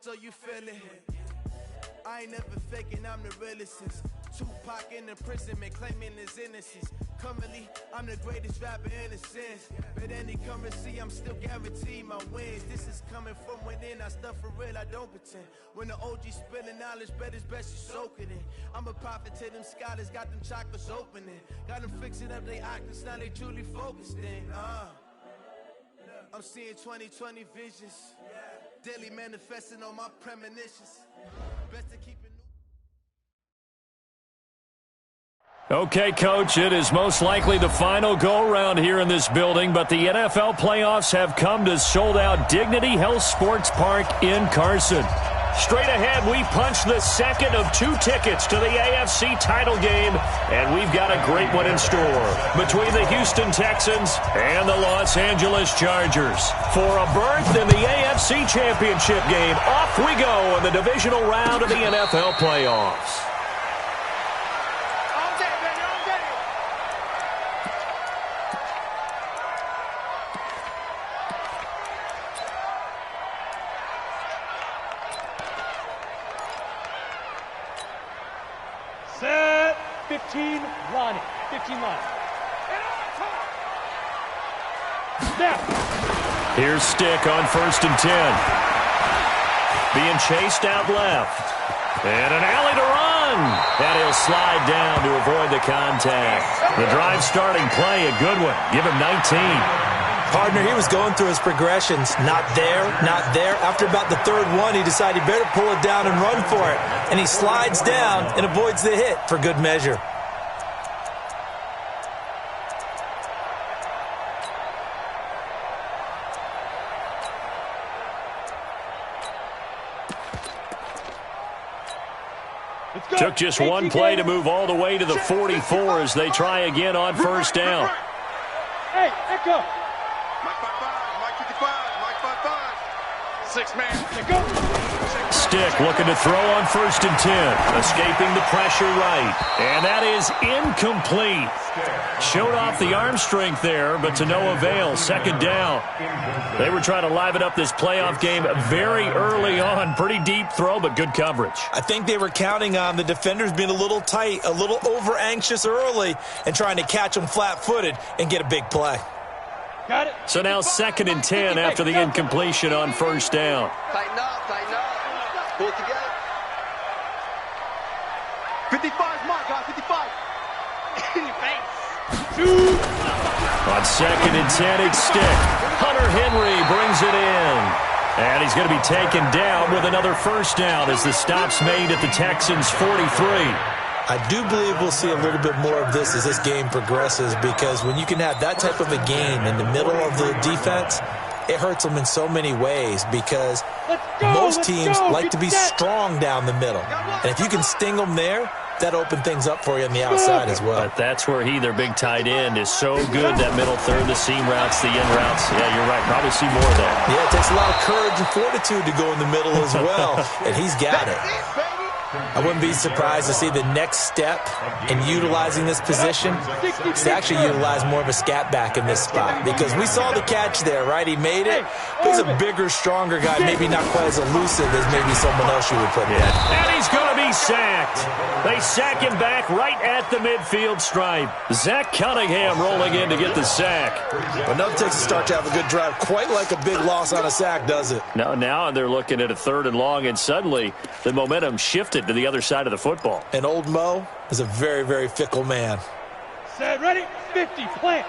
So you feel it? I ain't never faking, I'm the realest since Tupac in imprisonment, claiming his innocence. Currently, I'm the greatest rapper in a sense. But any currency, I'm still guaranteed my wins. This is coming from within, I stuff for real, I don't pretend. When the OG spilling knowledge, bet it's best you soak it in. I'm a prophet to them scholars, got them chakras opening. Got them fixing up they octaves, now they truly focused in. I'm seeing 2020 visions. Daily manifesting on my premonitions. Best to keep it. Okay, Coach, it is most likely the final go-around here in this building, but the NFL playoffs have come to sold-out Dignity Health Sports Park in Carson. Straight ahead, we punch the second of 2 tickets to the AFC title game, and we've got a great one in store between the Houston Texans and the Los Angeles Chargers. For a berth in the AFC Championship game, off we go in the divisional round of the NFL playoffs. Set, 15 line. 15 line. Snap. Here's Stick on 1st and 10. Being chased out left. And an alley to run. And he'll slide down to avoid the contact. The drive starting play, a good one. Give him 19. Partner, he was going through his progressions. Not there, not there. After about the 3rd one, he decided he better pull it down and run for it. And he slides down and avoids the hit for good measure. Took just one play to move all the way to the 44 as they try again on 1st down. Hey, Echo. Stick looking to throw on 1st and 10. Escaping the pressure right. And that is incomplete. Showed off the arm strength there, but to no avail. 2nd down. They were trying to liven up this playoff game very early on. Pretty deep throw, but good coverage. I think they were counting on the defenders being a little tight, a little over-anxious early, and trying to catch them flat-footed and get a big play. Got it. So now 2nd and 10 after the incompletion on 1st down. Tighten up, tighten up. Pull it together. 55's my guy, 55. In your face. Shoot. On 2nd and 10, it's Stick. Hunter Henry brings it in. And he's going to be taken down with another 1st down as the stop's made at the Texans' 43. I do believe we'll see a little bit more of this as this game progresses, because when you can have that type of a game in the middle of the defense, it hurts them in so many ways, because most teams like to be strong down the middle. And if you can sting them there, that opens things up for you on the outside as well. But that's where their big tight end, is so good, that middle third, the seam routes, the in routes. Yeah, you're right. Probably see more of that. Yeah, it takes a lot of courage and fortitude to go in the middle as well, and he's got it. I wouldn't be surprised to see the next step in utilizing this position is to actually utilize more of a scat back in this spot, because we saw the catch there, right? He made it. He's a bigger, stronger guy, maybe not quite as elusive as maybe someone else you would put there. And he's going to be sacked. They sack him back right at the midfield stripe. Zach Cunningham rolling in to get the sack. But nothing takes a start to have a good drive quite like a big loss on a sack, does it? Now they're looking at a 3rd and long, and suddenly the momentum shifted to the other side of the football. And old Mo is a very, very fickle man. Set, ready, 50, plant.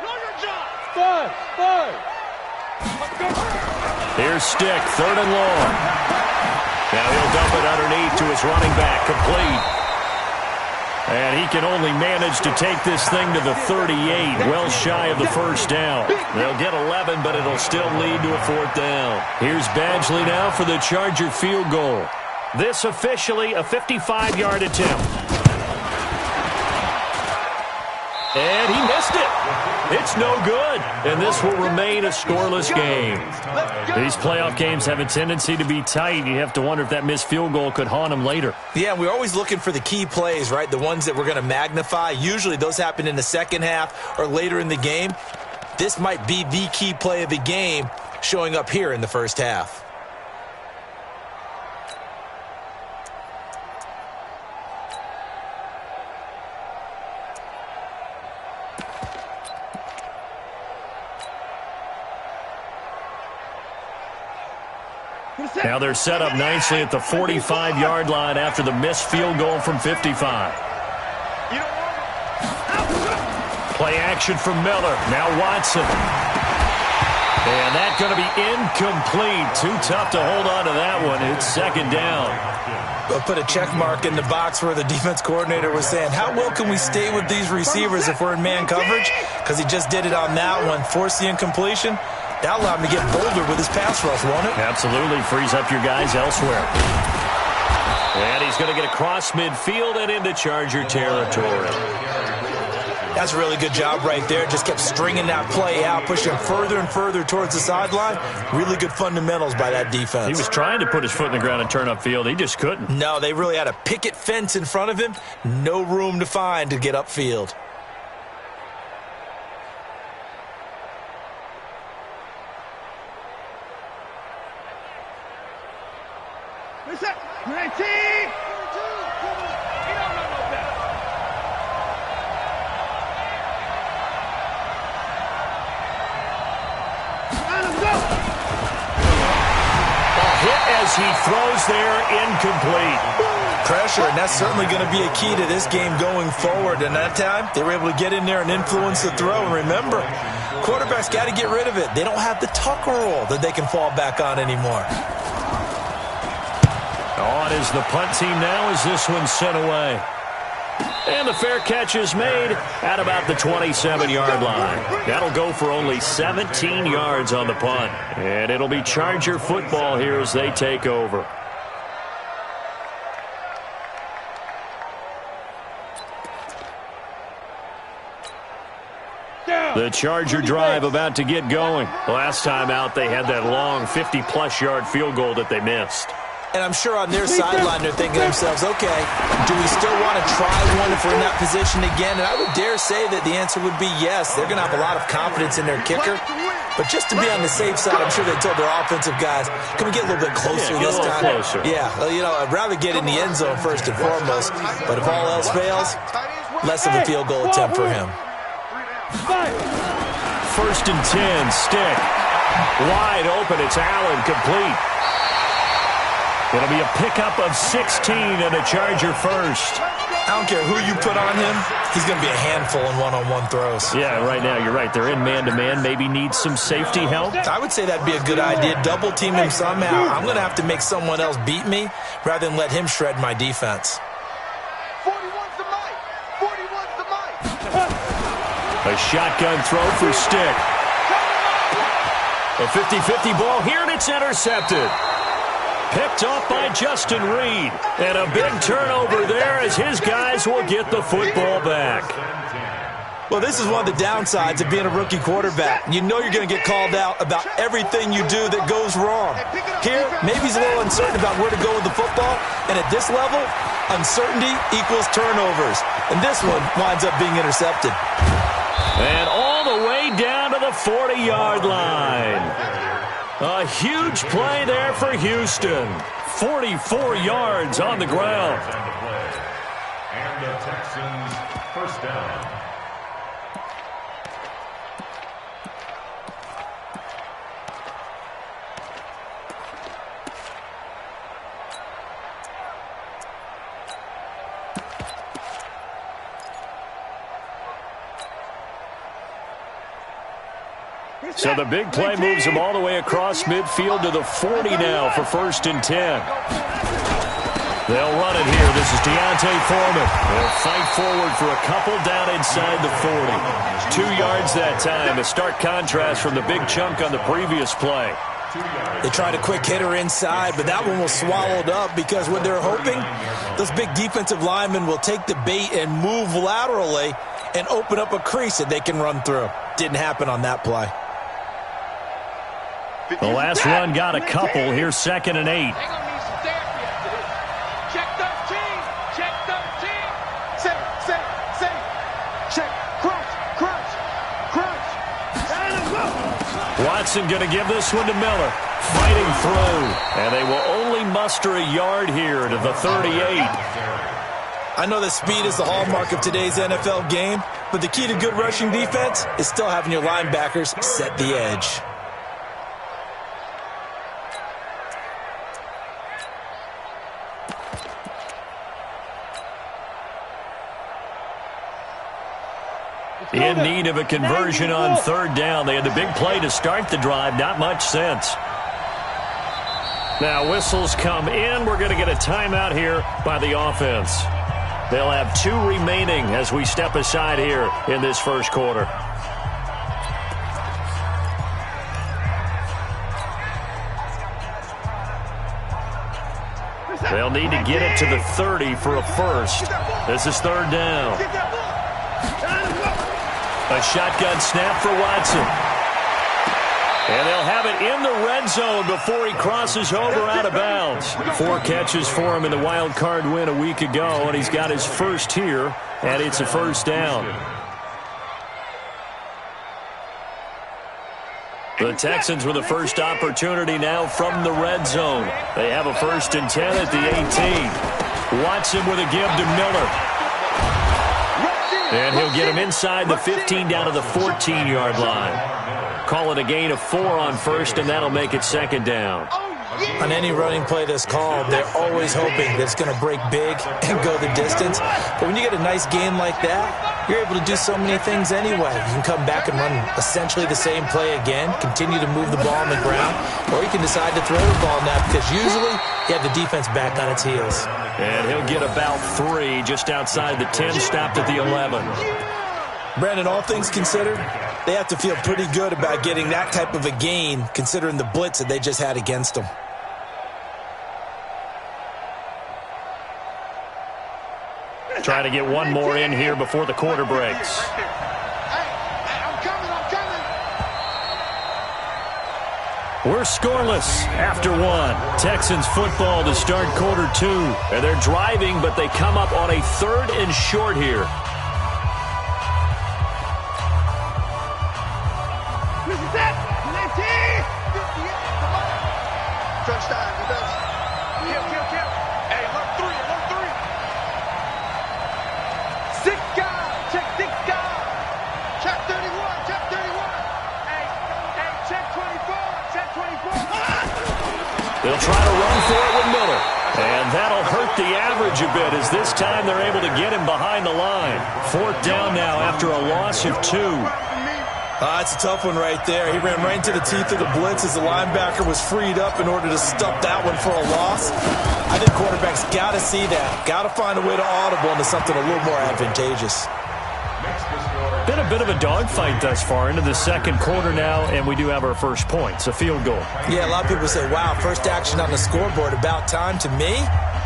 Know your job. 5. Here's Stick, 3rd and long. Now he'll dump it underneath to his running back, complete. And he can only manage to take this thing to the 38, well shy of the 1st down. They'll get 11, but it'll still lead to a 4th down. Here's Badgley now for the Charger field goal. This officially a 55-yard attempt. And he missed it. It's no good, and this will remain a scoreless game. These playoff games have a tendency to be tight. You have to wonder if that missed field goal could haunt them later. Yeah, we're always looking for the key plays, right? The ones that we're going to magnify. Usually those happen in the second half or later in the game. This might be the key play of the game showing up here in the first half. Now they're set up nicely at the 45-yard line after the missed field goal from 55. Play action from Miller. Now Watson. And that's going to be incomplete. Too tough to hold on to that one. It's second down. We'll put a check mark in the box where the defense coordinator was saying, how well can we stay with these receivers if we're in man coverage? Because he just did it on that one. Force the incompletion. That allowed him to get bolder with his pass rush, won't it? Absolutely. Frees up your guys elsewhere. And he's going to get across midfield and into Charger territory. That's a really good job right there. Just kept stringing that play out, pushing him further and further towards the sideline. Really good fundamentals by that defense. He was trying to put his foot in the ground and turn upfield. He just couldn't. No, they really had a picket fence in front of him. No room to find to get upfield. He throws there, incomplete. Pressure, and that's certainly going to be a key to this game going forward. And that time, they were able to get in there and influence the throw. And remember, quarterbacks got to get rid of it. They don't have the tuck rule that they can fall back on anymore. On is the punt team now as this one's sent away. And the fair catch is made at about the 27-yard line. That'll go for only 17 yards on the punt. And it'll be Charger football here as they take over. The Charger drive about to get going. Last time out, they had that long 50-plus yard field goal that they missed. And I'm sure on their sideline they're thinking to themselves, okay, do we still want to try one if we're in that position again? And I would dare say that the answer would be yes. They're going to have a lot of confidence in their kicker. But just to be on the safe side, I'm sure they told their offensive guys, can we get a little bit closer this time? Closer. Yeah, well, you know, I'd rather get in the end zone first and foremost. But if all else fails, less of a field goal attempt for him. 1st and 10, stick. Wide open, it's Allen, complete. It'll be a pickup of 16 and a Charger first. I don't care who you put on him, he's going to be a handful in one-on-one throws. Yeah, right now, you're right. They're in man-to-man. Maybe need some safety help. I would say that'd be a good idea. Double team him somehow. I'm going to have to make someone else beat me rather than let him shred my defense. 41's the mic. 41's the mic. A shotgun throw for Stick. A 50-50 ball here, and it's intercepted. Picked off by Justin Reed. And a big turnover there as his guys will get the football back. Well, this is one of the downsides of being a rookie quarterback. You know you're going to get called out about everything you do that goes wrong. Here, maybe he's a little uncertain about where to go with the football. And at this level, uncertainty equals turnovers. And this one winds up being intercepted. And all the way down to the 40-yard line. A huge play there for Houston. 44 yards on the ground. And the Texans first down. So the big play moves them all the way across midfield to the 40 now for 1st and 10. They'll run it here. This is Deontay Foreman. They'll fight forward for a couple down inside the 40. 2 yards that time, a stark contrast from the big chunk on the previous play. They tried a quick hitter inside, but that one was swallowed up because what they're hoping, those big defensive linemen will take the bait and move laterally and open up a crease that they can run through. Didn't happen on that play. The last run got a couple. Here's 2nd and 8. Check 13. Check 13. Say. Check. Crunch. Watson going to give this one to Miller. Fighting through. And they will only muster a yard here to the 38. I know that speed is the hallmark of today's NFL game, but the key to good rushing defense is still having your linebackers set the edge. In need of a conversion on third down. They had the big play to start the drive. Not much sense. Now whistles come in. We're going to get a timeout here by the offense. They'll have 2 remaining as we step aside here in this first quarter. They'll need to get it to the 30 for a first. This is third down. A shotgun snap for Watson. And they'll have it in the red zone before he crosses over out of bounds. 4 catches for him in the wild card win a week ago, and he's got his first here, and it's a first down. The Texans with the first opportunity now from the red zone. They have a 1st and 10 at the 18. Watson with a give to Miller. And he'll get him inside the 15 down to the 14-yard line. Call it a gain of 4 on first, and that'll make it second down. On any running play that's called, they're always hoping that it's going to break big and go the distance. But when you get a nice game like that, you're able to do so many things anyway. You can come back and run essentially the same play again, continue to move the ball on the ground, or you can decide to throw the ball now because usually you have the defense back on its heels. And he'll get about 3 just outside the 10, stopped at the 11. Brandon, all things considered, they have to feel pretty good about getting that type of a gain considering the blitz that they just had against them. Trying to get one more in here before the quarter breaks. We're scoreless after 1. Texans football to start quarter 2. And they're driving, but they come up on a 3rd and short here. They'll try to run for it with Miller. And that'll hurt the average a bit as this time they're able to get him behind the line. 4th down now after a loss of 2. That's a tough one right there. He ran right into the teeth of the blitz as the linebacker was freed up in order to stop that one for a loss. I think quarterbacks got to see that. Got to find a way to audible into something a little more advantageous. Been a bit of a dogfight thus far into the second quarter now, and we do have our first points, a field goal. Yeah, a lot of people say, wow, first action on the scoreboard, about time. To me,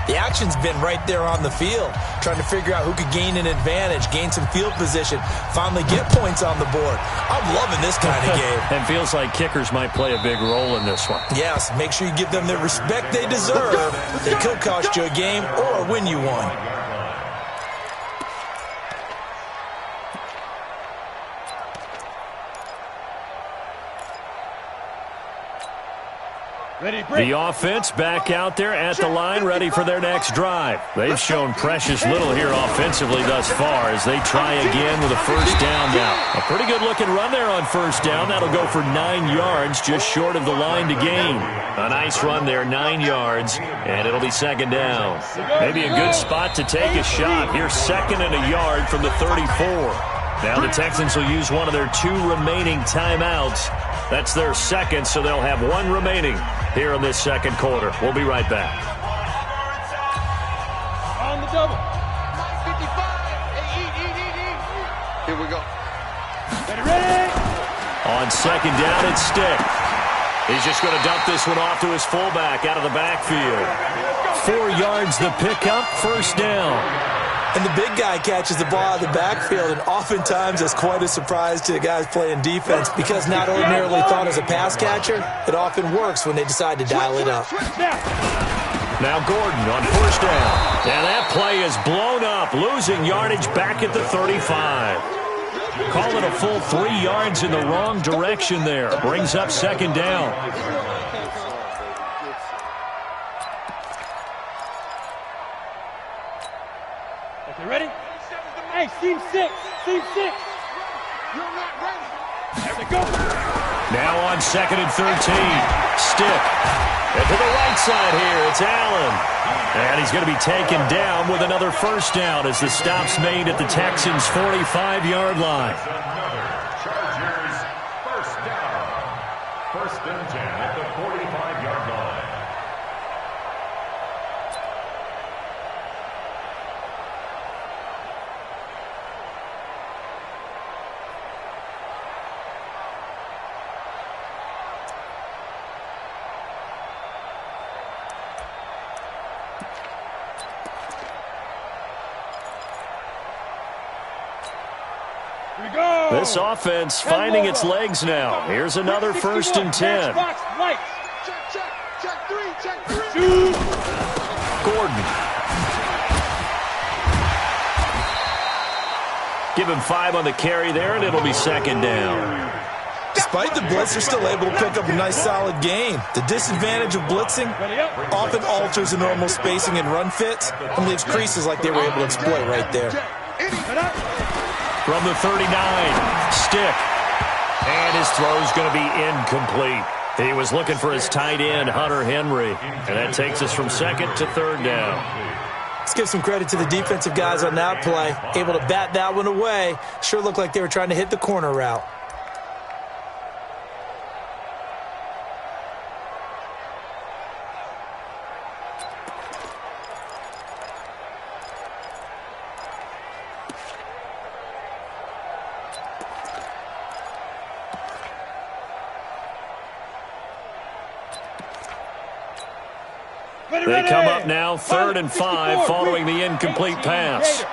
the action's been right there on the field, trying to figure out who could gain an advantage, gain some field position, finally get points on the board. I'm loving this kind of game. And feels like kickers might play a big role in this one. Yes, make sure you give them the respect they deserve. They could cost you a game or win you one. The offense back out there at the line, ready for their next drive. They've shown precious little here offensively thus far as they try again with a first down now. A pretty good-looking run there on first down. That'll go for 9 yards, just short of the line to gain. A nice run there, 9 yards, and it'll be second down. Maybe a good spot to take a shot. Here's 2nd and a yard from the 34. Now the Texans will use one of their 2 remaining timeouts. That's their second, so they'll have 1 remaining here in this second quarter. We'll be right back. On the double. 55. Here we go. Ready? On second down, it's Stick. He's just going to dump this one off to his fullback out of the backfield. 4 yards the pickup, first down. And the big guy catches the ball out of the backfield, and oftentimes that's quite a surprise to the guys playing defense because not ordinarily thought as a pass catcher, it often works when they decide to dial it up. Now Gordon on first down. And that play is blown up, losing yardage back at the 35. Call it a full 3 yards in the wrong direction there. Brings up second down. Ready? Hey, seam 6. Seam 6. You're not ready. There we go. Now on 2nd and 13. Stick. And to the right outside here. It's Allen. And he's going to be taken down with another first down as the stop's made at the Texans' 45-yard line. Chargers first down. 1st and 10 at the 45-yard line. This offense finding its legs now. Here's another 1st and 10. Check three. Gordon. Give him 5 on the carry there, and it'll be 2nd down. Despite the blitz, they're still able to pick up a nice, solid gain. The disadvantage of blitzing often alters the normal spacing and run fits and leaves creases like they were able to exploit right there. From the 39, Stick. And his throw's going to be incomplete. He was looking for his tight end, Hunter Henry. And that takes us from 2nd to 3rd down. Let's give some credit to the defensive guys on that play. Able to bat that one away. Sure looked like they were trying to hit the corner route. They come up now, 3rd and 5, following the incomplete pass. Hey,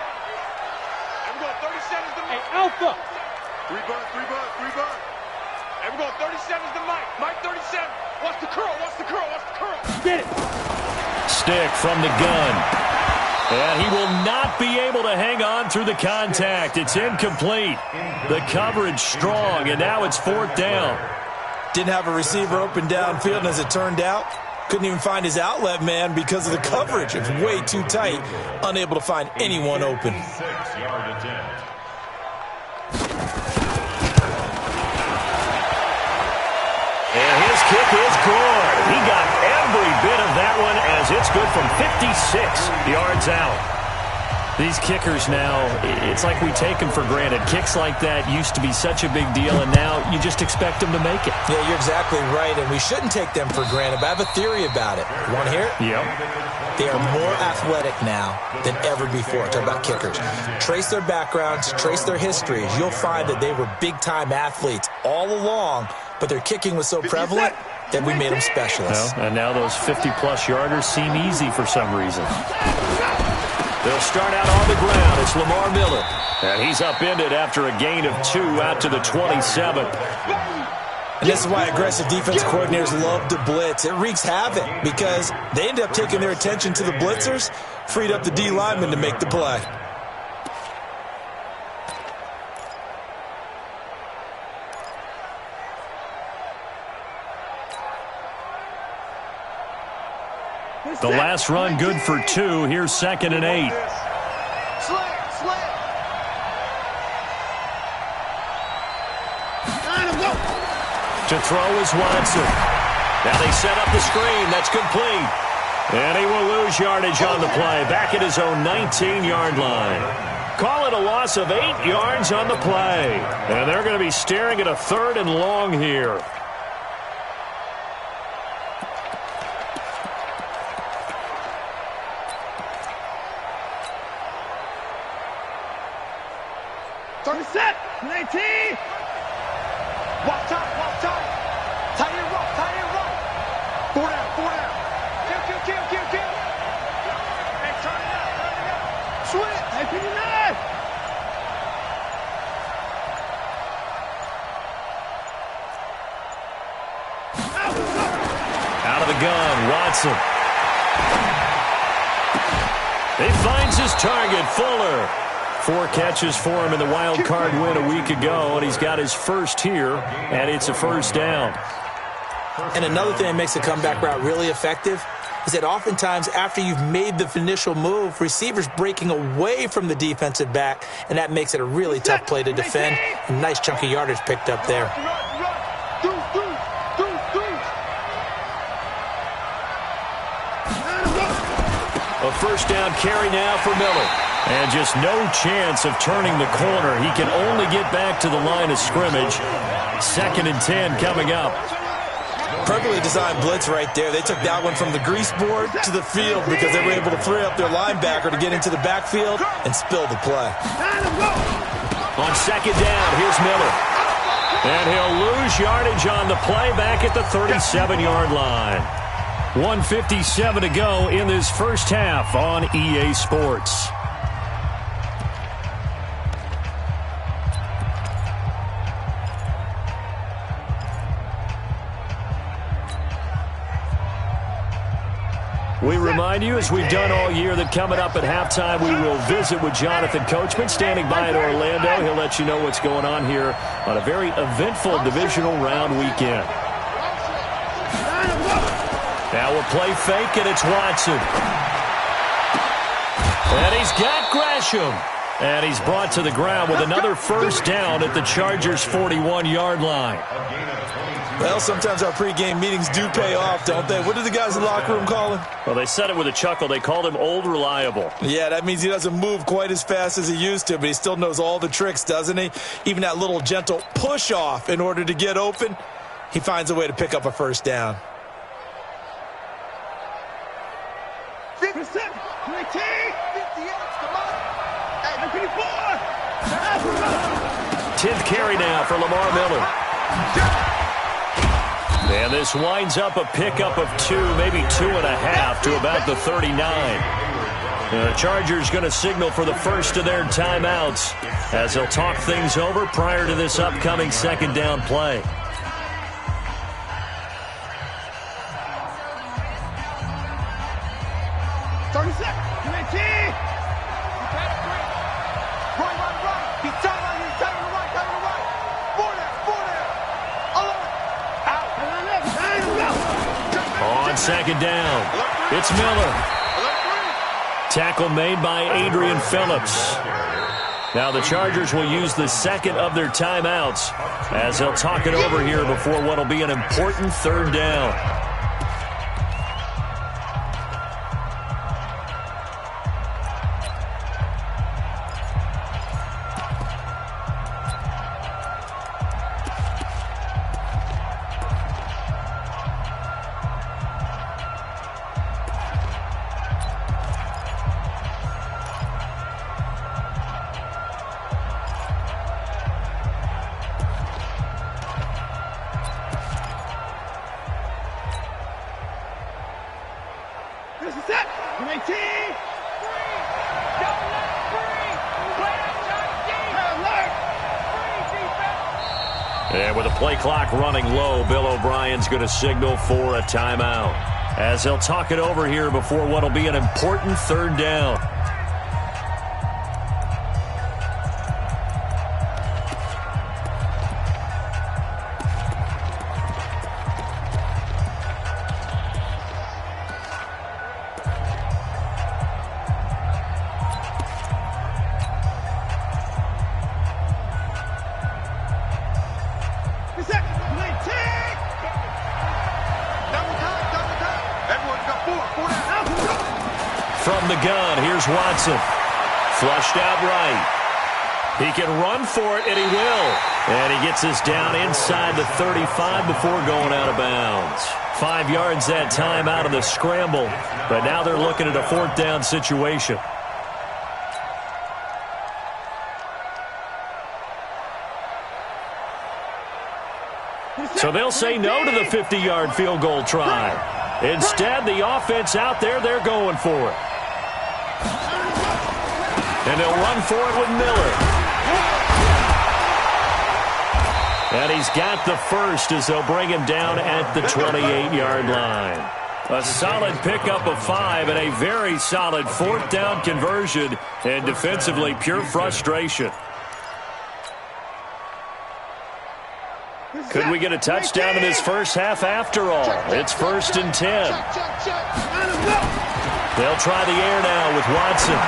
Alpha. 3 bird. And we're going 37's to Mike. Mike 37. Watch the curl. Get it. Stick from the gun. And he will not be able to hang on through the contact. It's incomplete. The coverage strong, and now it's 4th down. Didn't have a receiver open downfield, and as it turned out, couldn't even find his outlet man because of the coverage. It's way too tight. Unable to find anyone open. 6-yard attempt. And his kick is good. He got every bit of that one as it's good from 56 yards out. These kickers now, it's like we take them for granted. Kicks like that used to be such a big deal, and now you just expect them to make it. Yeah, you're exactly right, and we shouldn't take them for granted, but I have a theory about it. You want to hear it? Yep. They are more athletic now than ever before. Talk about kickers. Trace their backgrounds, trace their histories. You'll find that they were big-time athletes all along, but their kicking was so prevalent that we made them specialists. Well, and now those 50-plus yarders seem easy for some reason. They'll start out on the ground. It's Lamar Miller. And he's upended after a gain of 2 out to the 27. And this is why aggressive defense coordinators love to blitz. It wreaks havoc because they end up taking their attention to the blitzers, freed up the D lineman to make the play. The last run good for 2. Here's 2nd and 8. To throw is Watson. Now they set up the screen. That's complete. And he will lose yardage on the play. Back at his own 19-yard line. Call it a loss of 8 yards on the play. And they're going to be staring at a 3rd and long here. Set. 19. Walk time. Tight end right. 4 down. Kill. Hey, turn it out. Switch. Hey, 59. Out of the gun, Watson. He finds his target, Fuller. 4 catches for him in the wild card win a week ago, and he's got his first here, and it's a 1st down. And another thing that makes a comeback route really effective is that oftentimes after you've made the initial move, receivers breaking away from the defensive back, and that makes it a really tough play to defend. A nice chunk of yardage picked up there. A first down carry now for Miller. And just no chance of turning the corner. He can only get back to the line of scrimmage. 2nd and 10 coming up. Perfectly designed blitz right there. They took that one from the grease board to the field because they were able to free up their linebacker to get into the backfield and spill the play. On 2nd down, here's Miller. And he'll lose yardage on the play back at the 37-yard line. 1:57 to go in this first half on EA Sports. We remind you, as we've done all year, that coming up at halftime, we will visit with Jonathan Coachman, standing by in Orlando. He'll let you know what's going on here on a very eventful divisional round weekend. Now a play fake, and it's Watson. And he's got Gresham. And he's brought to the ground with another first down at the Chargers' 41-yard line. Well, sometimes our pregame meetings do pay off, don't they? What did the guys in the locker room call him? Well, they said it with a chuckle. They called him Old Reliable. Yeah, that means he doesn't move quite as fast as he used to, but he still knows all the tricks, doesn't he? Even that little gentle push-off in order to get open, he finds a way to pick up a first down. 57, 19, 58, come on. Hey, 10th carry now for Lamar Miller. And this winds up a pickup of 2, maybe 2.5 to about the 39. The Chargers going to signal for the first of their timeouts as they'll talk things over prior to this upcoming 2nd down play. On 2nd down, it's Miller. Tackle made by Adrian Phillips. Now the Chargers will use the 2nd of their timeouts as they'll talk it over here before what will be an important 3rd down. And with the play clock running low, Bill O'Brien's going to signal for a timeout as they'll talk it over here before what will be an important 3rd down. From the gun, here's Watson. Flushed out right. He can run for it, and he will. And he gets us down inside the 35 before going out of bounds. 5 yards that time out of the scramble. But now they're looking at a 4th down situation. So they'll say no to the 50-yard field goal try. Instead, the offense out there, they're going for it. And they'll run for it with Miller. And he's got the first as they'll bring him down at the 28-yard line. A solid pickup of 5 and a very solid 4th down conversion. And defensively, pure frustration. Could we get a touchdown in this first half after all? It's 1st and 10. They'll try the air now with Watson.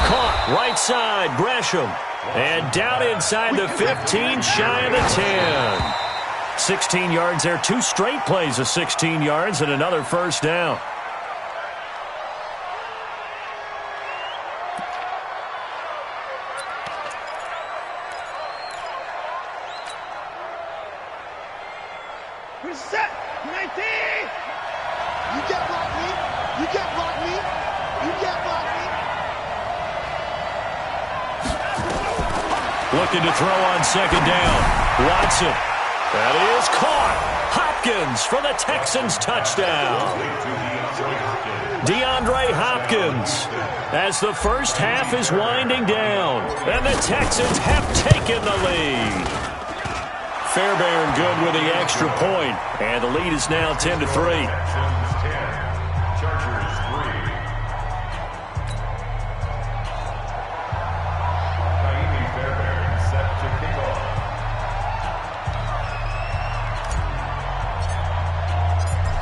Caught right side, Gresham. And down inside the 15, shy of the 10. 16 yards there, 2 straight plays of 16 yards and another first down. Looking to throw on second down. Watson. That is caught. Hopkins for the Texans touchdown. DeAndre Hopkins as the first half is winding down. And the Texans have taken the lead. Fairbairn good with the extra point. And the lead is now 10-3.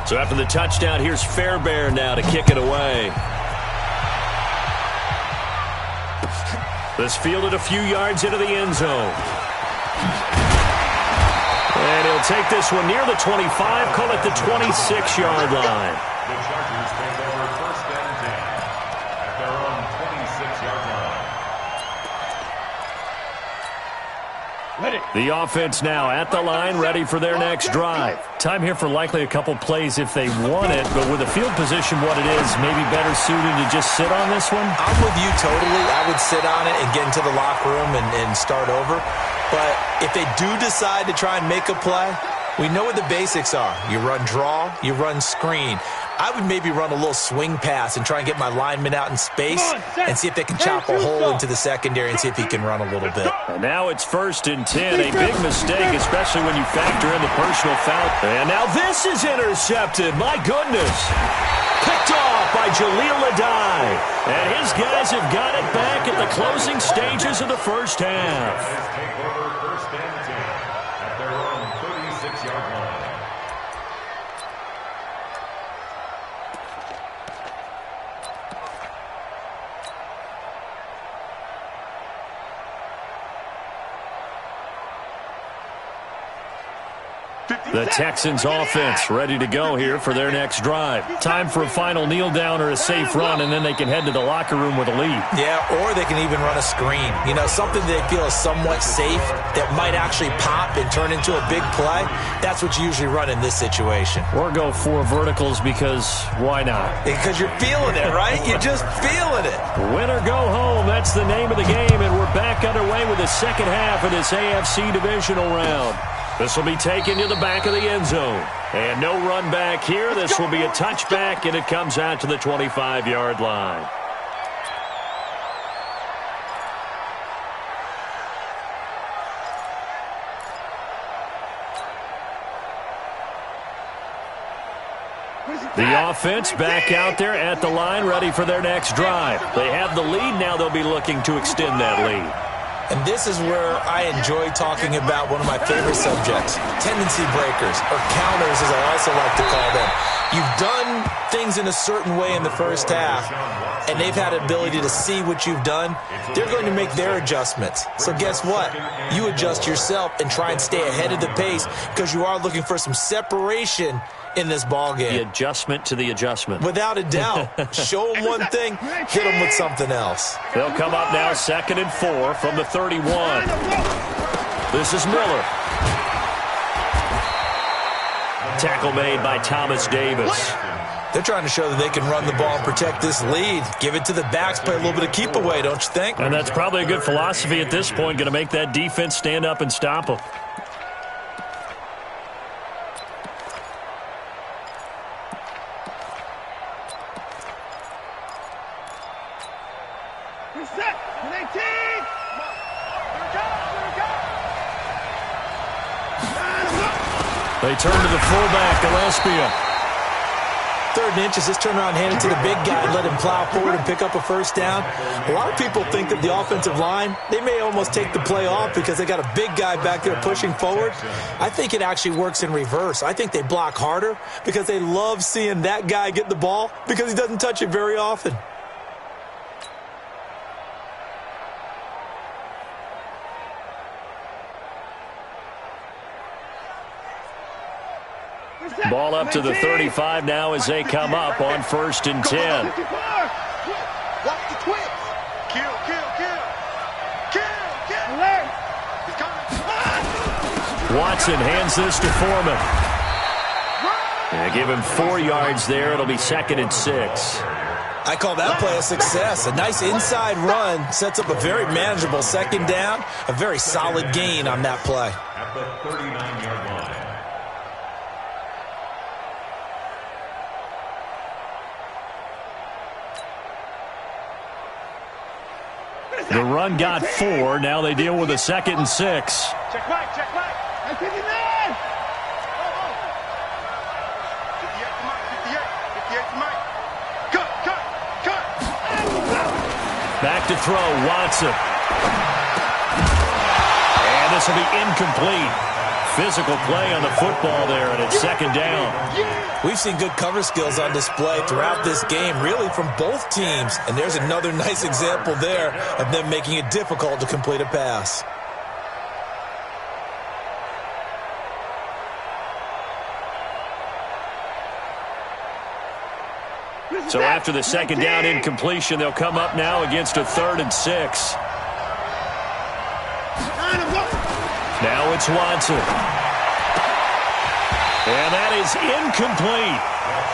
So after the touchdown, here's Fairbairn now to kick it away. This fielded a few yards into the end zone. And he'll take this one near the 25, call it the 26-yard line. The Chargers take over first and 10 at their own 26-yard line. The offense now at the line, ready for their next drive. Time here for likely a couple plays if they want it, but with the field position what it is, maybe better suited to just sit on this one? I'm with you totally. I would sit on it and get into the locker room and start over. But if they do decide to try and make a play, we know what the basics are. You run draw, you run screen. I would maybe run a little swing pass and try and get my lineman out in space and see if they can chop a hole into the secondary and see if he can run a little bit. And now it's 1st and 10. A big mistake, especially when you factor in the personal foul. And now this is intercepted. My goodness. Picked off by Jaleel Adai. And his guys have got it back at the closing stages of the first half. Take over first and 10 at their own 36-yard line. The Texans offense ready to go here for their next drive. Time for a final kneel down or a safe run, and then they can head to the locker room with a lead. Yeah, or they can even run a screen. You know, something they feel is somewhat safe that might actually pop and turn into a big play. That's what you usually run in this situation. Or go 4 verticals because why not? Because you're feeling it, right? You're just feeling it. Win or go home, that's the name of the game, and we're back underway with the second half of this AFC divisional round. This will be taken to the back of the end zone. And no run back here. This will be a touchback, and it comes out to the 25-yard line. The offense back out there at the line, ready for their next drive. They have the lead. Now they'll be looking to extend that lead. And this is where I enjoy talking about one of my favorite subjects, tendency breakers, or counters as I also like to call them. You've done things in a certain way in the first half, and they've had the ability to see what you've done. They're going to make their adjustments. So guess what? You adjust yourself and try and stay ahead of the pace because you are looking for some separation in this ball game. The adjustment to the adjustment. Without a doubt. Show them one thing, hit them with something else. They'll come up now 2nd and 4 from the 31. This is Miller. Tackle made by Thomas Davis. They're trying to show that they can run the ball and protect this lead. Give it to the backs, play a little bit of keep away, don't you think? And that's probably a good philosophy at this point, going to make that defense stand up and stop them. They turn to the fullback, Gillespie. 3rd and inches, just turn around and hand it to the big guy and let him plow forward and pick up a first down. A lot of people think that the offensive line, they may almost take the play off because they got a big guy back there pushing forward. I think it actually works in reverse. I think they block harder because they love seeing that guy get the ball because he doesn't touch it very often. Ball up to the 35 now as they come up on 1st and 10. Watch the twins. Kill. Watson hands this to Foreman. Give him 4 yards there. It'll be 2nd and 6. I call that play a success. A nice inside run sets up a very manageable second down, a very solid gain on that play. At the 39-yard line. The run got 4. Now they deal with a 2nd and 6. Check Mike, check Mike. 58 to Mike, 58 to Mike. Cut. Back to throw, Watson. And this will be incomplete. Physical play on the football there, and it's 2nd down. We've seen good cover skills on display throughout this game, really from both teams. And there's another nice example there of them making it difficult to complete a pass. So after the 2nd down incompletion, they'll come up now against a 3rd and 6. Now it's Watson. And that is incomplete.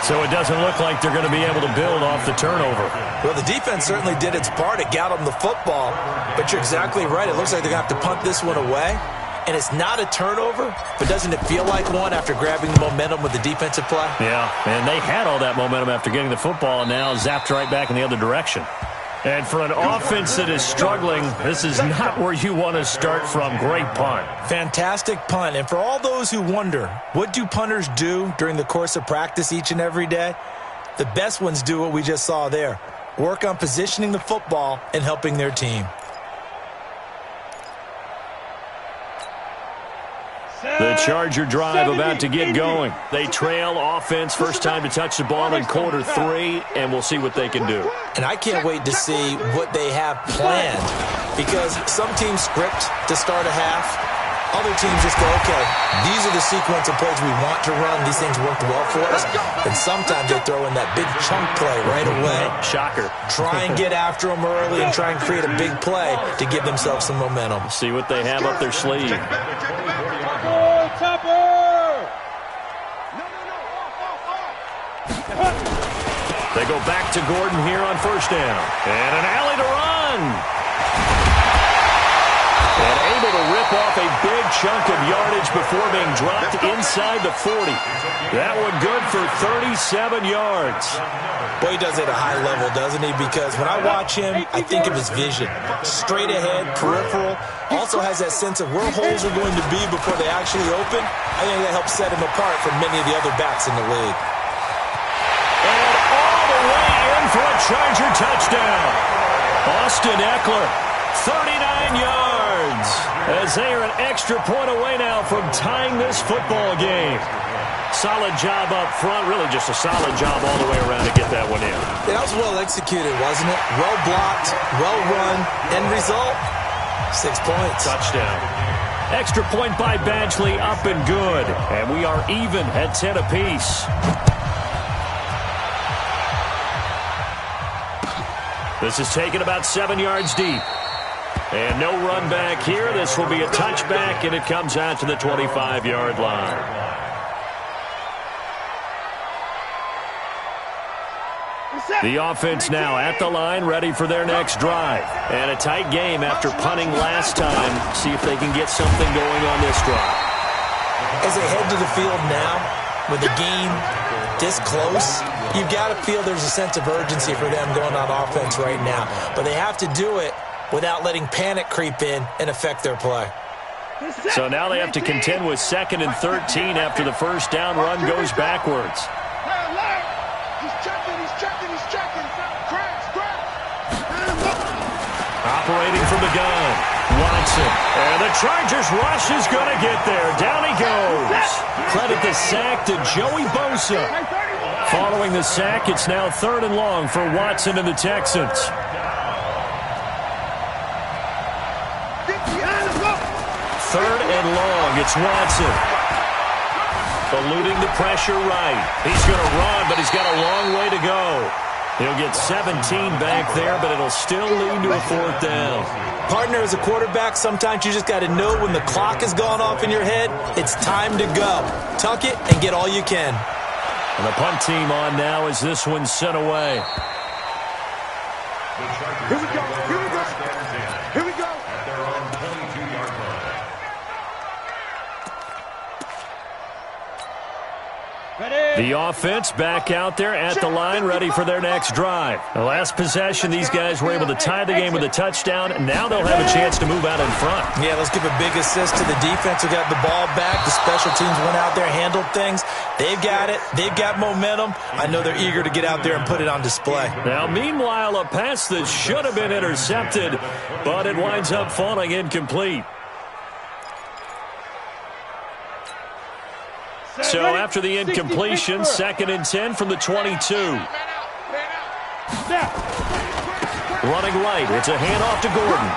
So it doesn't look like they're going to be able to build off the turnover. Well, the defense certainly did its part. It got them the football. But you're exactly right. It looks like they're going to have to punt this one away. And it's not a turnover, but doesn't it feel like one after grabbing the momentum with the defensive play? Yeah, and they had all that momentum after getting the football, and now zapped right back in the other direction. And for an offense that is struggling, this is not where you want to start from. Great punt. Fantastic punt. And for all those who wonder, what do punters do during the course of practice each and every day? The best ones do what we just saw there. Work on positioning the football and helping their team. The Charger drive about to get going. They trail offense, first time to touch the ball in quarter 3, and we'll see what they can do. And I can't wait to see what they have planned, because some teams script to start a half. Other teams just go, okay, these are the sequence of plays we want to run. These things worked well for us. And sometimes they throw in that big chunk play right away. Shocker. Try and get after them early and try and create a big play to give themselves some momentum. See what they have up their sleeve. They go back to Gordon here on first down. And an alley to run. And able to rip off a big chunk of yardage before being dropped inside the 40. That one good for 37 yards. Boy, he does it at a high level, doesn't he? Because when I watch him, I think of his vision. Straight ahead, peripheral. Also has that sense of where holes are going to be before they actually open. I think that helps set him apart from many of the other backs in the league. And all the way in for a Charger touchdown. Austin Eckler, 39 yards. As they are an extra point away now from tying this football game. Solid job up front, really just a solid job all the way around to get that one in. That was well executed, wasn't it? Well blocked, well run. End result, 6 points. Touchdown. Extra point by Badgley, up and good. And we are even at 10 apiece. This is taken about 7 yards deep. And no run back here. This will be a touchback, and it comes out to the 25-yard line. The offense now at the line, ready for their next drive. And a tight game after punting last time. See if they can get something going on this drive. As they head to the field now, with the game this close, you've got to feel there's a sense of urgency for them going on offense right now. But they have to do it without letting panic creep in and affect their play. So now they have to contend with 2nd and 13 after the first down run goes backwards. Operating from the gun, Watson. And the Chargers rush is going to get there. Down he goes. Credit the sack to Joey Bosa. Following the sack, it's now 3rd and long for Watson and the Texans. 3rd and long, it's Watson. Eluding the pressure right. He's going to run, but he's got a long way to go. He'll get 17 back there, but it'll still lead to a 4th down. Partner, as a quarterback, sometimes you just got to know when the clock has gone off in your head, it's time to go. Tuck it and get all you can. And the punt team on now as this one's sent away. Here we go. Here we go. Here we go. At their own 22-yard line. The offense back out there at the line, ready for their next drive. The last possession, these guys were able to tie the game with a touchdown, and now they'll have a chance to move out in front. Yeah, let's give a big assist to the defense who got the ball back. The special teams went out there, handled things. They've got it. They've got momentum. I know they're eager to get out there and put it on display. Now, meanwhile, a pass that should have been intercepted, but it winds up falling incomplete. So after the incompletion, 2nd and 10 from the 22. Running right, it's a handoff to Gordon.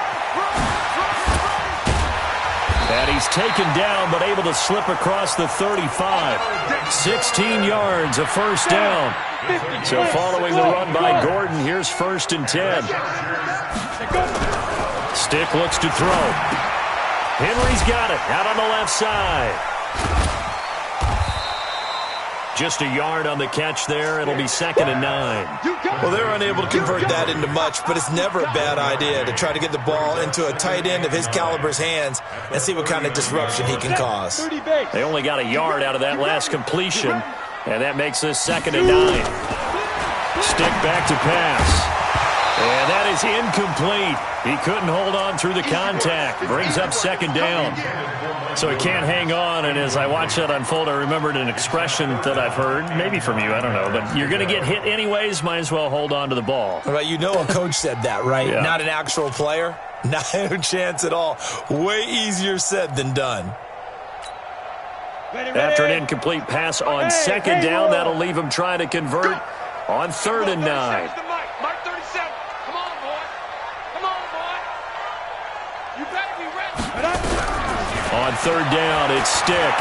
And he's taken down, but able to slip across the 35. 16 yards, a first down. So following the run by Gordon, here's 1st and 10. Stick looks to throw. Henry's got it, out on the left side. Just a yard on the catch there. It'll be 2nd and 9. Well, they're unable to convert that into much, but it's never a bad idea to try to get the ball into a tight end of his caliber's hands and see what kind of disruption he can cause. They only got a yard out of that last completion, and that makes this 2nd and 9. Stick back to pass. And that is incomplete. He couldn't hold on through the contact. Brings up 2nd down. So he can't hang on, and as I watch that unfold, I remembered an expression that I've heard, maybe from you, I don't know, but you're going to get hit anyways, might as well hold on to the ball. Right, you know a coach said that, right? Yeah. Not an actual player. Not a chance at all. Way easier said than done. After an incomplete pass on 2nd down, that'll leave him trying to convert on 3rd and 9. Mike 37. Come on, boy. Come on, boy. You better be ready. On 3rd down, it's Stick.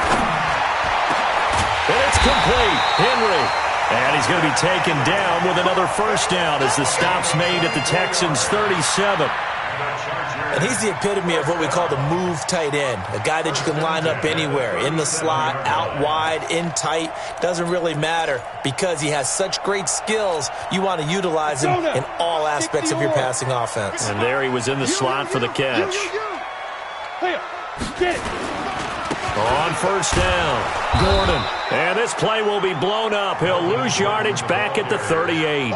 And it's complete. Henry. And he's going to be taken down with another first down as the stop's made at the Texans' 37. And he's the epitome of what we call the move tight end, a guy that you can line up anywhere, in the slot, out wide, in tight, doesn't really matter because he has such great skills. You want to utilize him in all aspects of your passing offense. And there he was in the slot for the catch. On 1st down, Gordon. And this play will be blown up. He'll lose yardage back at the 38.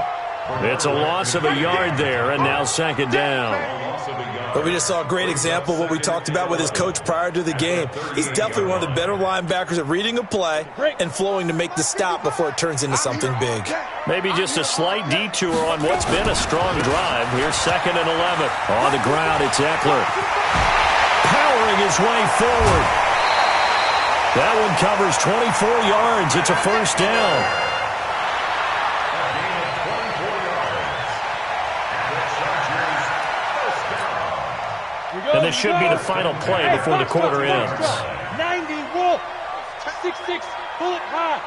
It's a loss of a yard there, and now 2nd down. But we just saw a great example of what we talked about with his coach prior to the game. He's definitely one of the better linebackers at reading a play and flowing to make the stop before it turns into something big. Maybe just a slight detour on what's been a strong drive. Here's 2nd and 11. On the ground, it's Eckler. Powering his way forward. That one covers 24 yards. It's a first down. And this should be the final play before the quarter ends. 90 Wolf, 6'6", bullet high.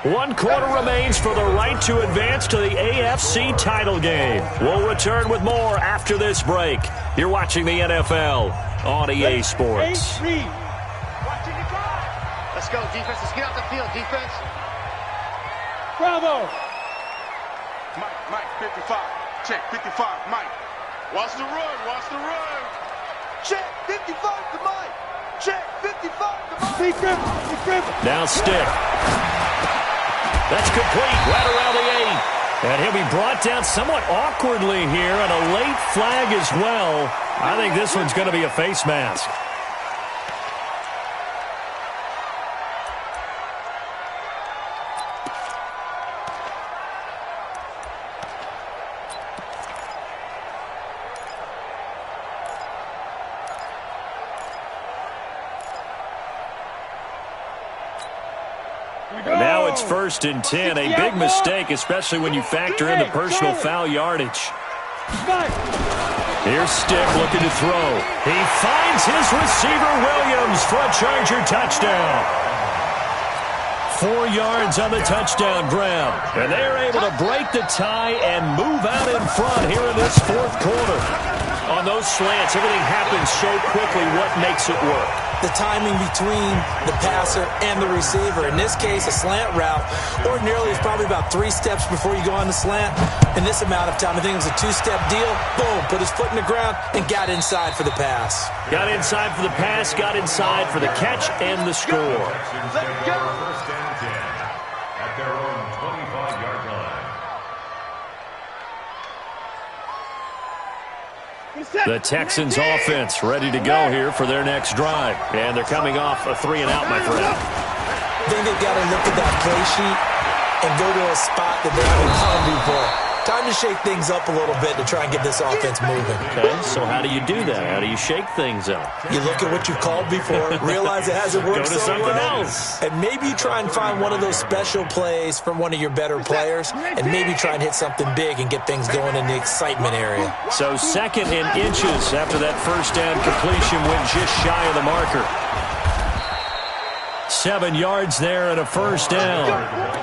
1 quarter remains for the right to advance to the AFC title game. We'll return with more after this break. You're watching the NFL on EA Sports. Let's go, defense. Let's get out the field, defense. Bravo. Mike 55. Check 55, Mike. Watch the run, watch the run. Check 55 to Mike. Check 55 to Mike. Be Griffin. Now Stick. That's complete, right around the 8. And he'll be brought down somewhat awkwardly here, and a late flag as well. I think this one's going to be a face mask. Now it's 1st and 10, a big mistake, especially when you factor in the personal foul yardage. Here's Stick looking to throw. He finds his receiver, Williams, for a Charger touchdown. 4 yards on the touchdown grab. And they're able to break the tie and move out in front here in this fourth quarter. On those slants, everything happens so quickly. What makes it work? The timing between the passer and the receiver. In this case, a slant route ordinarily is probably about 3 steps before you go on the slant. In this amount of time, I think it was a 2-step deal. Boom, put his foot in the ground and got inside for the pass. Got inside for the pass, got inside for the catch and the score. Let's go. First and 10 at their own 25-yard line. The Texans offense ready to go here for their next drive. And they're coming off a 3-and-out, my friend. I think they've got to look at that play sheet and go to a spot that they haven't gone before. Time to shake things up a little bit to try and get this offense moving. Okay, so how do you do that? How do you shake things up? You look at what you've called before, realize it hasn't worked Go to so something well, else. and maybe you try and find one of those special plays from one of your better players, and maybe try and hit something big and get things going in the excitement area. So 2nd and inches after that first down completion went just shy of the marker. 7 yards there and a first down.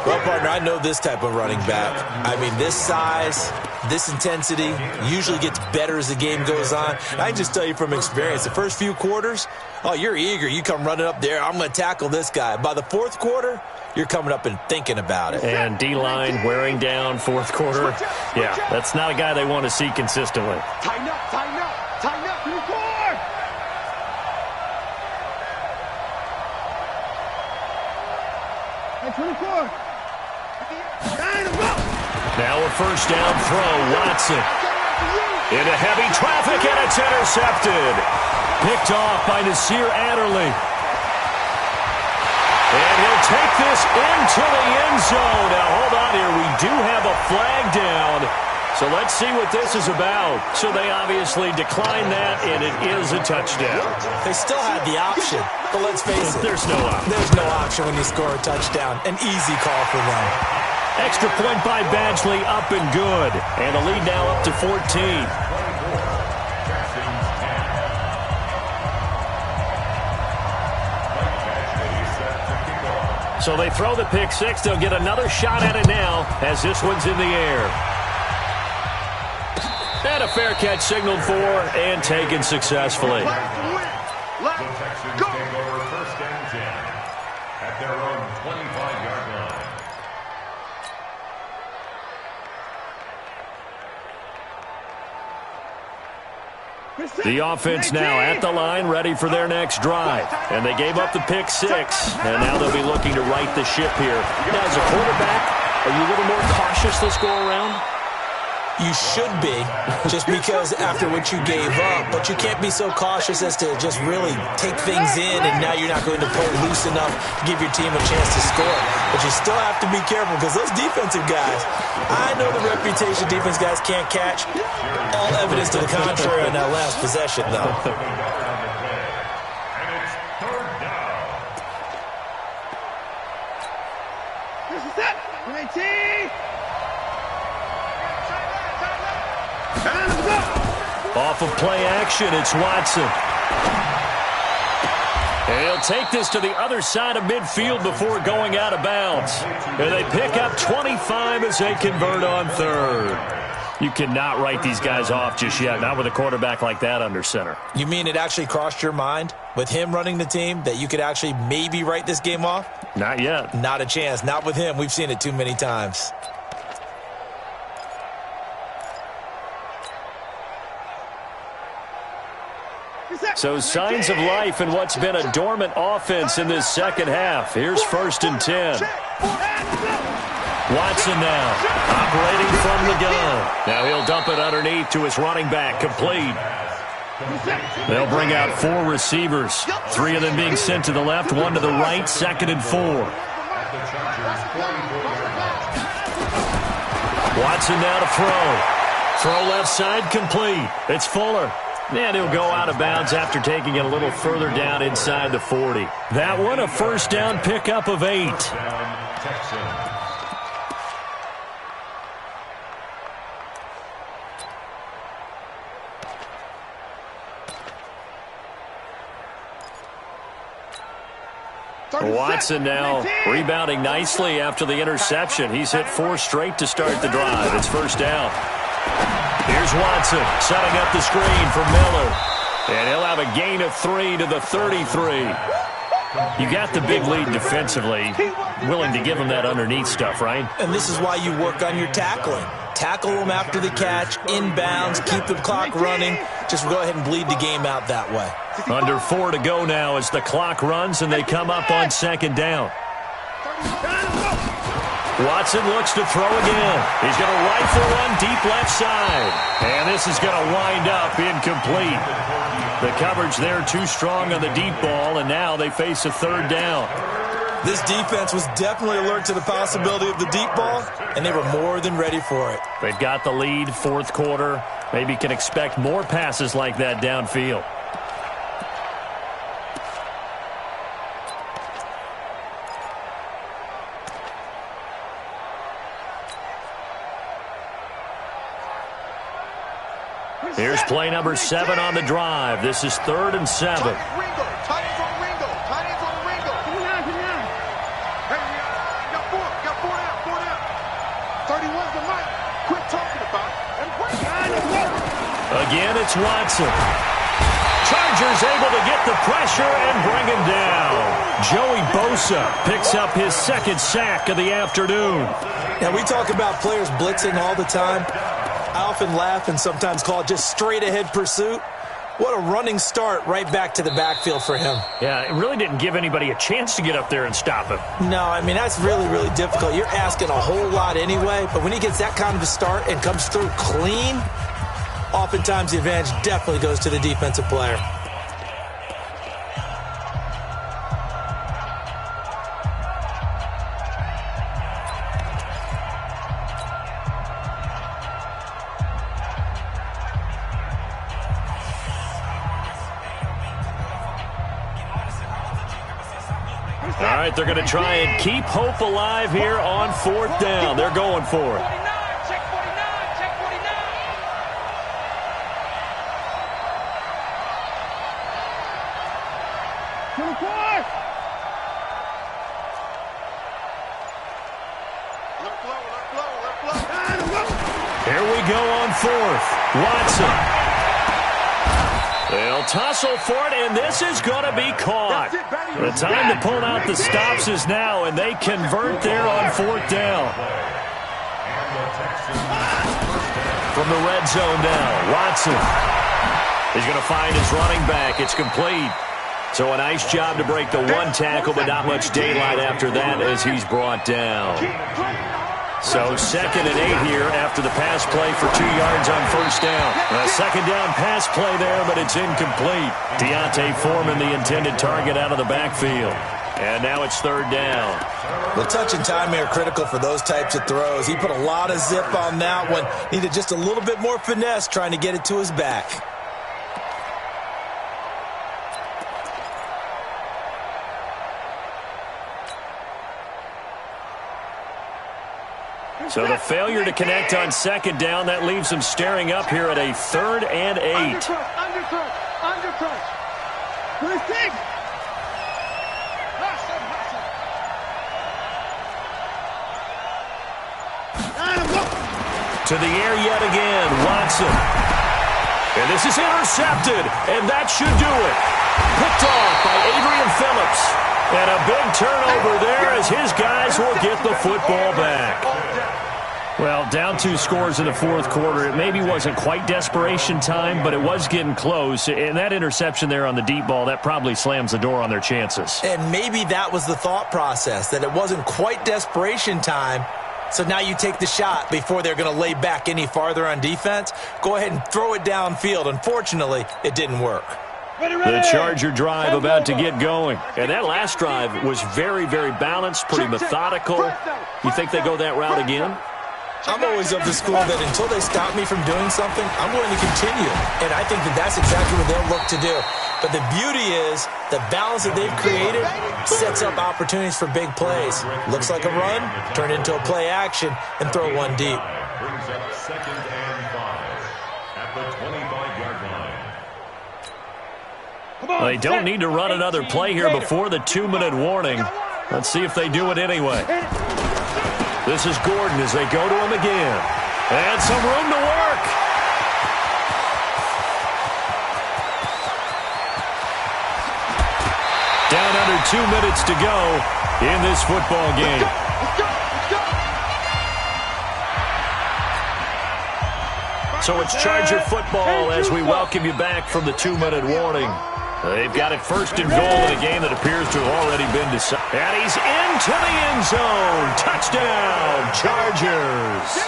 Well, partner, I know this type of running back. I mean, this size, this intensity usually gets better as the game goes on. And I can just tell you from experience, the first few quarters, oh, you're eager. You come running up there, I'm going to tackle this guy. By the fourth quarter, you're coming up and thinking about it. And D-line wearing down fourth quarter. Yeah, that's not a guy they want to see consistently. Tighten up, tighten up, tighten up. 24. Now a first down throw, Watson. Into heavy traffic, and it's intercepted. Picked off by Nasir Adderley. And he'll take this into the end zone. Now, hold on here. We do have a flag down. So let's see what this is about. So they obviously declined that, and it is a touchdown. They still had the option, but let's face it. There's no option. There's no option when you score a touchdown. An easy call for them. Extra point by Badgley, up and good. And the lead now up to 14. So they throw the pick six. They'll get another shot at it now as this one's in the air. And a fair catch signaled for and taken successfully. The Texans take over first and 10 at their own 25-yard line. The offense now at the line, ready for their next drive. And they gave up the pick six, and now they'll be looking to right the ship here. Now, as a quarterback, are you a little more cautious this go-around? You should be, just because after what you gave up, but you can't be so cautious as to just really take things in, and now you're not going to play loose enough to give your team a chance to score. But you still have to be careful, because those defensive guys, I know the reputation defense guys can't catch. All evidence to the contrary on that last possession, though. And it's third down. This is it. 19. Off of play action, it's Watson. And he'll take this to the other side of midfield before going out of bounds. And they pick up 25 as they convert on third. You cannot write these guys off just yet, not with a quarterback like that under center. You mean it actually crossed your mind with him running the team that you could actually maybe write this game off? Not yet. Not a chance. Not with him. We've seen it too many times. So signs of life in what's been a dormant offense in this second half. Here's first and 10. Watson now, operating from the gun. Now he'll dump it underneath to his running back, complete. They'll bring out 4 receivers, 3 of them being sent to the left, 1 to the right, 2nd and 4. Watson now to throw. Throw left side, complete. It's Fuller. And he'll go out of bounds after taking it a little further down inside the 40. That one, a first down pickup of 8. Watson now rebounding nicely after the interception. He's hit 4 straight to start the drive. It's first down. Here's Watson setting up the screen for Miller. And he'll have a gain of 3 to the 33. You got the big lead defensively. Willing to give him that underneath stuff, right? And this is why you work on your tackling. Tackle them after the catch, inbounds, keep the clock running. Just go ahead and bleed the game out that way. Under 4 to go now as the clock runs and they come up on second down. Watson looks to throw again. He's going to rifle one deep left side. And this is going to wind up incomplete. The coverage there too strong on the deep ball, and now they face a third down. This defense was definitely alert to the possibility of the deep ball, and they were more than ready for it. They've got the lead, fourth quarter. Maybe can expect more passes like that downfield. Here's play number 7 on the drive. This is 3rd and 7. Tight ends on Ringo. Tight ends on Ringo. Hey, got 4 down. 31's the mic. Quit talking about it. Again, it's Watson. Chargers able to get the pressure and bring him down. Joey Bosa picks up his 2nd sack of the afternoon. Now, we talk about players blitzing all the time. I often laugh and sometimes call it just straight-ahead pursuit. What a running start right back to the backfield for him. Yeah, it really didn't give anybody a chance to get up there and stop him. No, I mean, that's really, really difficult. You're asking a whole lot anyway, but when he gets that kind of a start and comes through clean, oftentimes the advantage definitely goes to the defensive player. All right, they're going to try and keep hope alive here on 4th down. They're going for it. Check 49. Here we go on 4th. Watson. They'll tussle for it, and this is going to be caught. The time to pull out the stops is now, and they convert there on 4th down. From the red zone now, Watson. He's going to find his running back. It's complete. So a nice job to break the 1 tackle, but not much daylight after that as he's brought down. So 2nd and 8 here after the pass play for 2 yards on 1st down. A 2nd down pass play there, but it's incomplete. Deontay Foreman, the intended target, out of the backfield. And now it's 3rd down. The touch and time are critical for those types of throws. He put a lot of zip on that one. Needed just a little bit more finesse trying to get it to his back. So the failure to connect on 2nd down, that leaves them staring up here at a 3rd and 8. Undercrush. First thing. To the air yet again, Watson. And this is intercepted, and that should do it. Picked off by Adrian Phillips. And a big turnover there as his guys will get the football back. Well, down 2 scores in the 4th quarter. It maybe wasn't quite desperation time, but it was getting close. And that interception there on the deep ball, that probably slams the door on their chances. And maybe that was the thought process, that it wasn't quite desperation time. So now you take the shot before they're going to lay back any farther on defense. Go ahead and throw it downfield. Unfortunately, it didn't work. The Charger drive about to get going. And that last drive was very, very balanced, pretty methodical. You think they go that route again? I'm always of the school that until they stop me from doing something, I'm going to continue. And I think that that's exactly what they'll look to do. But the beauty is the balance that they've created sets up opportunities for big plays. Looks like a run, turn into a play action, and throw one deep. Brings up 2nd and 5 at the 25-yard line. They don't need to run another play here before the 2-minute warning. Let's see if they do it anyway. This is Gordon as they go to him again. And some room to work. Down under 2 minutes to go in this football game. So it's Charger football as we welcome you back from the 2-minute warning. They've got it first and goal in a game that appears to have already been decided. And he's into the end zone. Touchdown, Chargers.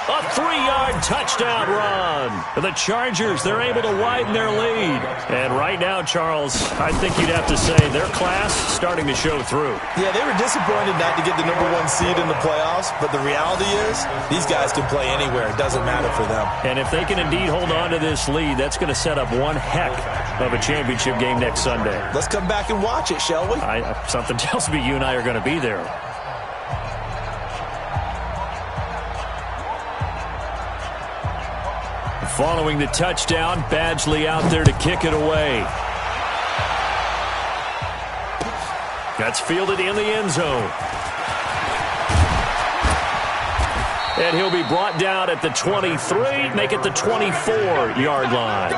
A 3-yard touchdown run. The Chargers, they're able to widen their lead. And right now, Charles, I think you'd have to say their class starting to show through. Yeah, they were disappointed not to get the #1 seed in the playoffs, but the reality is these guys can play anywhere. It doesn't matter for them. And if they can indeed hold on to this lead, that's going to set up one heck of a championship game next Sunday. Let's come back and watch it, shall we? Something tells me you and I are going to be there. Following the touchdown, Badgley out there to kick it away. That's fielded in the end zone. And he'll be brought down at the 23, make it the 24-yard line.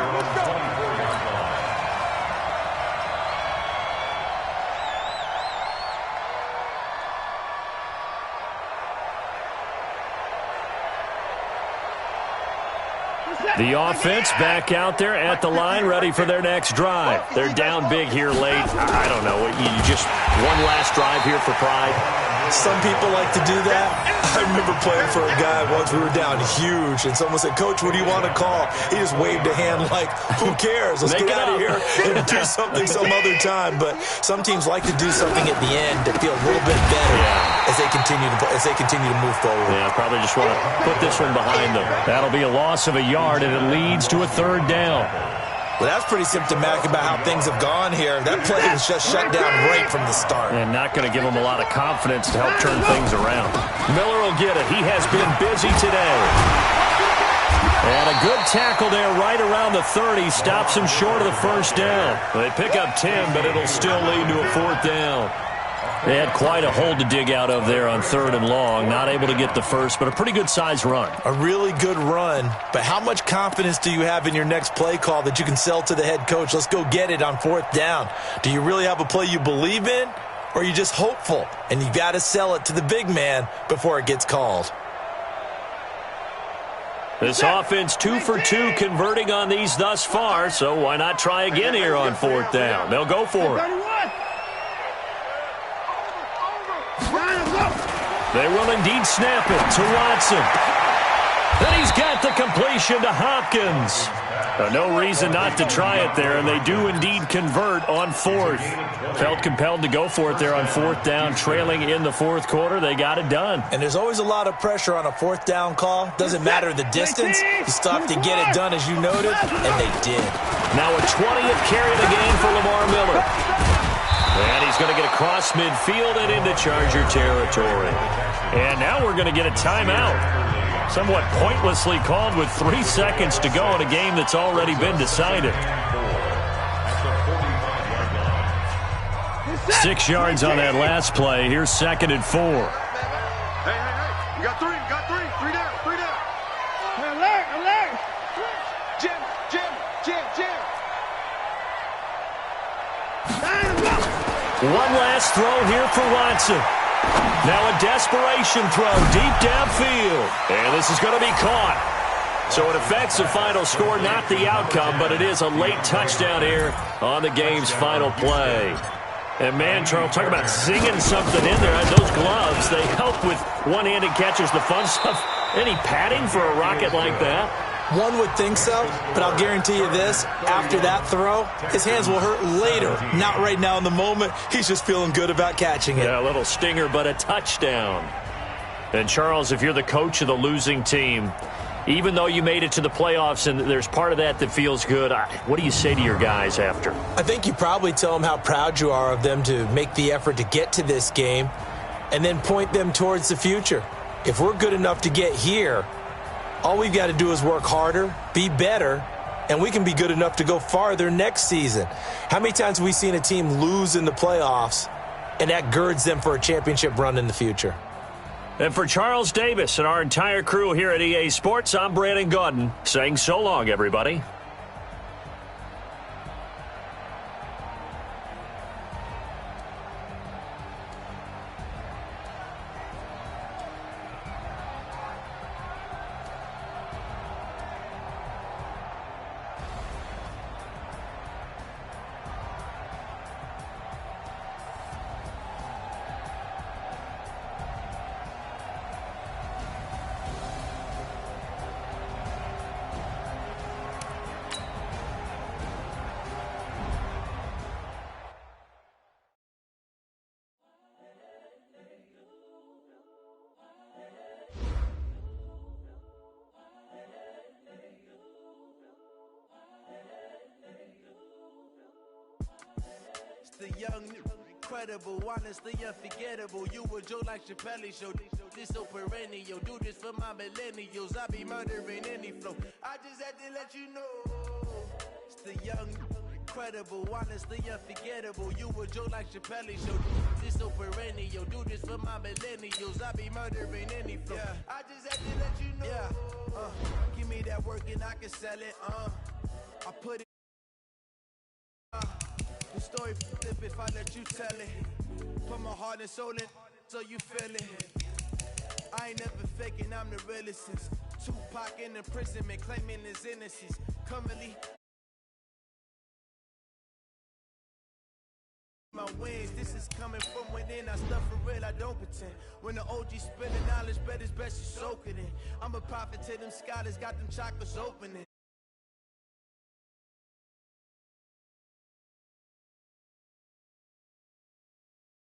The offense back out there at the line, ready for their next drive. They're down big here late. I don't know. You just one last drive here for pride. Some people like to do that. I remember playing for a guy once. We were down huge, and someone said, "Coach, what do you want to call?" He just waved a hand like, "Who cares? Let's get out of here and do something some other time." But some teams like to do something at the end to feel a little bit better as they continue to move forward. Yeah, probably just want to put this one behind them. That'll be a loss of a yard, and it leads to a 3rd down. Well, that's pretty symptomatic about how things have gone here. That play was just shut down right from the start. And not going to give him a lot of confidence to help turn things around. Miller will get it. He has been busy today. And a good tackle there right around the 30. Stops him short of the 1st down. They pick up 10, but it'll still lead to a 4th down. They had quite a hole to dig out of there on 3rd and long. Not able to get the first, but a pretty good-sized run. A really good run, but how much confidence do you have in your next play call that you can sell to the head coach? Let's go get it on 4th down. Do you really have a play you believe in, or are you just hopeful? And you got to sell it to the big man before it gets called. This offense 2 for 2 converting on these thus far, so why not try again here on 4th down? They'll go for it. They will indeed snap it to Watson. And he's got the completion to Hopkins. No reason not to try it there, and they do indeed convert on 4th. Felt compelled to go for it there on 4th down, trailing in the 4th quarter. They got it done. And there's always a lot of pressure on a 4th down call. Doesn't matter the distance. You still have to get it done, as you noted, and they did. Now a 20th carry of the game for Lamar Miller. And he's going to get across midfield and into Charger territory. And now we're going to get a timeout. Somewhat pointlessly called with 3 seconds to go in a game that's already been decided. 6 yards on that last play. Here's 2nd and 4. Hey. You got 3. 3 down. Alert. Jim. One last throw here for Watson. Now a desperation throw deep downfield. And this is going to be caught. So it affects the final score, not the outcome, but it is a late touchdown here on the game's final play. And man, Charles, talk about singing something in there. Those gloves, they help with one-handed catches, the fun stuff. Any padding for a rocket like that? One would think so, but I'll guarantee you this. After that throw, his hands will hurt later. Not right now in the moment. He's just feeling good about catching it. Yeah, a little stinger, but a touchdown. And, Charles, if you're the coach of the losing team, even though you made it to the playoffs and there's part of that feels good, what do you say to your guys after? I think you probably tell them how proud you are of them to make the effort to get to this game and then point them towards the future. If we're good enough to get here, all we've got to do is work harder, be better, and we can be good enough to go farther next season. How many times have we seen a team lose in the playoffs, and that girds them for a championship run in the future? And for Charles Davis and our entire crew here at EA Sports, I'm Brandon Gaudin saying so long, everybody. The young, incredible, honestly unforgettable. You a Joe like Chappelle show. This so perennial. Do this for my millennials. I be murdering any flow. I just had to let you know. It's the young, incredible, honestly unforgettable. You a Joe like Chappelle show. This so perennial. Do this for my millennials. I be murdering any flow. Yeah. I just had to let you know. Yeah. Give me that work and I can sell it. I put it. The story flip if I let you tell it. Put my heart and soul in so you feel it. I ain't never faking, I'm the realest since Tupac in imprisonment claiming his innocence. Currently my wins, this is coming from within. I stuff for real, I don't pretend. When the OG spilling knowledge, bet it's best you soak it in. I'm a prophet to them scholars, got them chakras opening.